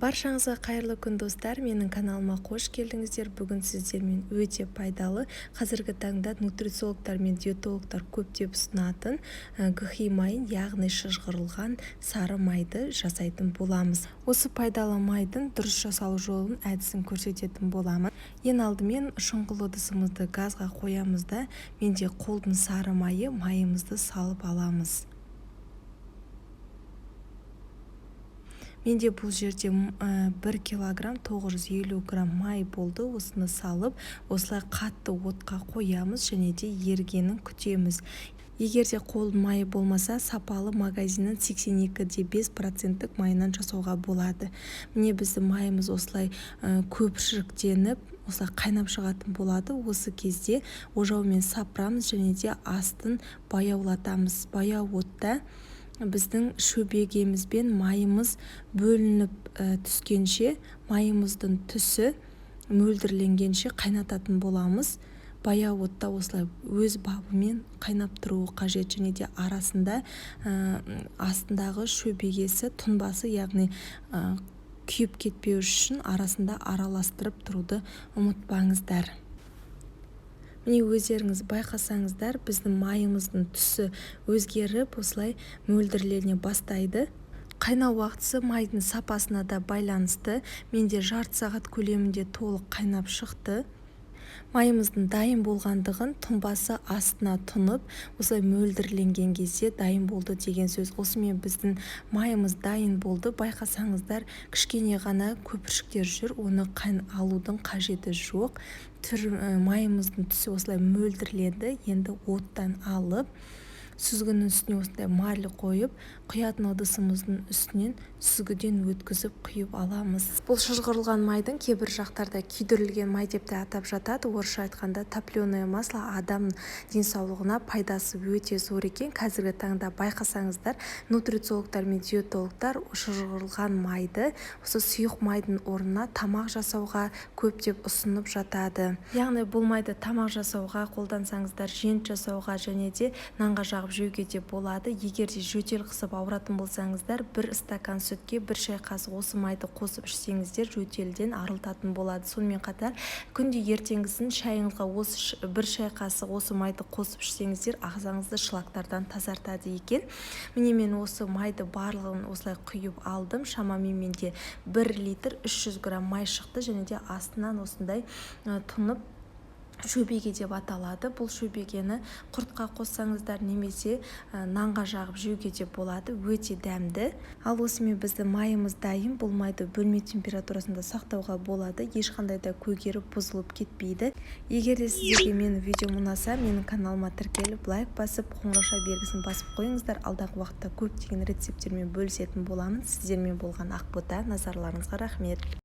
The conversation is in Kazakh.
Баршаңызға қайырлы күн достар, менің каналыма қош келдіңіздер. Бүгін сіздермен өте пайдалы, қазіргі таңда нутрициологтар мен диетологтар көптеп ұсынатын гхи майын, яғни шыжғырылған сары майды жасайтын боламыз. Осы пайдалы майдың дұрыс жасалу жолын, әдісін көрсететін боламын. Ең алдымен шұңғыл ыдысымызды газға қоямыз да, менде қолдың сары майымызды салып аламыз. Менде бұл жерде 1 килограмм 950 грамм май болды. Осыны салып, осылай қатты отқа қоямыз және де ергенін күтеміз. Егер де қол майы болмаса, сапалы магазиннің 82,5% майынан жасауға болады. Міне біздің майымыз осылай көпшіліктеніп, осылай қайнап шығатын болады. Осы кезде ожаумен сапырамыз және де астын баяулатамыз. Баяу отта біздің шөбегеміз бен майымыз бөлініп түскенше, майымыздың түсі мөлдірленгенше қайнататын боламыз. Баяу отта осылай өз бабымен қайнап тұруы қажет, және де арасында астындағы шөбегесі, тұнбасы, яғни күйіп кетпеу үшін арасында араластырып тұруды ұмытпаңыздар. Міне өздеріңіз байқасаңыздар, біздің майымыздың түсі өзгеріп, осылай мөлдірлене бастайды. Қайнау уақытысы майдың сапасына да байланысты. Менде жарты сағат көлемінде толық қайнап шықты. Майымыздың дайын болғандығын тұнбасы астына тұнып, осылай мөлдірленген кезде дайын болды деген сөз. Осымен біздің майымыз дайын болды. Байқасаңыздар, кішкене ғана көпіршіктер жүр, оны алудың қажеті жоқ. Майымыздың түсі осылай мөлдірленді. Енді оттан алып, сүзгінің үстіне осындай марль қойып, құятын ыдысымыздың үстінен сүзгіден өткізіп құйып аламыз. Бұл шыжғырылған майдың кейбір жақтарда күйдірілген май деп те атап жатады. Орысша айтқанда топленое масло, адам денсаулығына пайдасы өте зор екен. Қазіргі таңда байқасаңыздар, нутрициологтар мен диетологтар шыжғырылған майды осы сұйық майдың орнына тамақ жасауға көптеп ұсынып жатады. Яғни бұл майды тамақ жасауға қолдансаңыздар, жент жасауға және де нанға жағып жеуге де болады. Егер де жөтел қысып ауыратын болсаңыздар, 1 стакан сүтке 1 шай қасық осы майды қосып ішсеңіздер, жөтелден арылтатын болады. Сонымен қатар, күнде ертеңгісін шайыңызға 1 шай қасық осы майды қосып ішсеңіздер, ағзаңызды шлактардан тазартады екен. Міне мен осы майды барлығын осылай құйып алдым. Шамамен менде 1 литр 300 грамм май шықты және де астынан осындай тұнып шөбеге деп аталады. Бұл шөбегені құртқа қоссаңыздар немесе нанға жағып жеуге де болады. Өте дәмді. Ал осымен біздің майымыз дайын. Бұл майды бөлме температурасында сақтауға болады. Ешқандай да көгеріп бұзылып кетпейді. Егер де сіздерге менің видеом ұнаса, менің каналыма тіркеліп, лайк басып, қоңырауша белгісін басып қойыңыздар. Алдағы уақытта көптеген рецептермен бөлісетін боламын. Сіздермен болған Ақбота, назарларыңызға рахмет.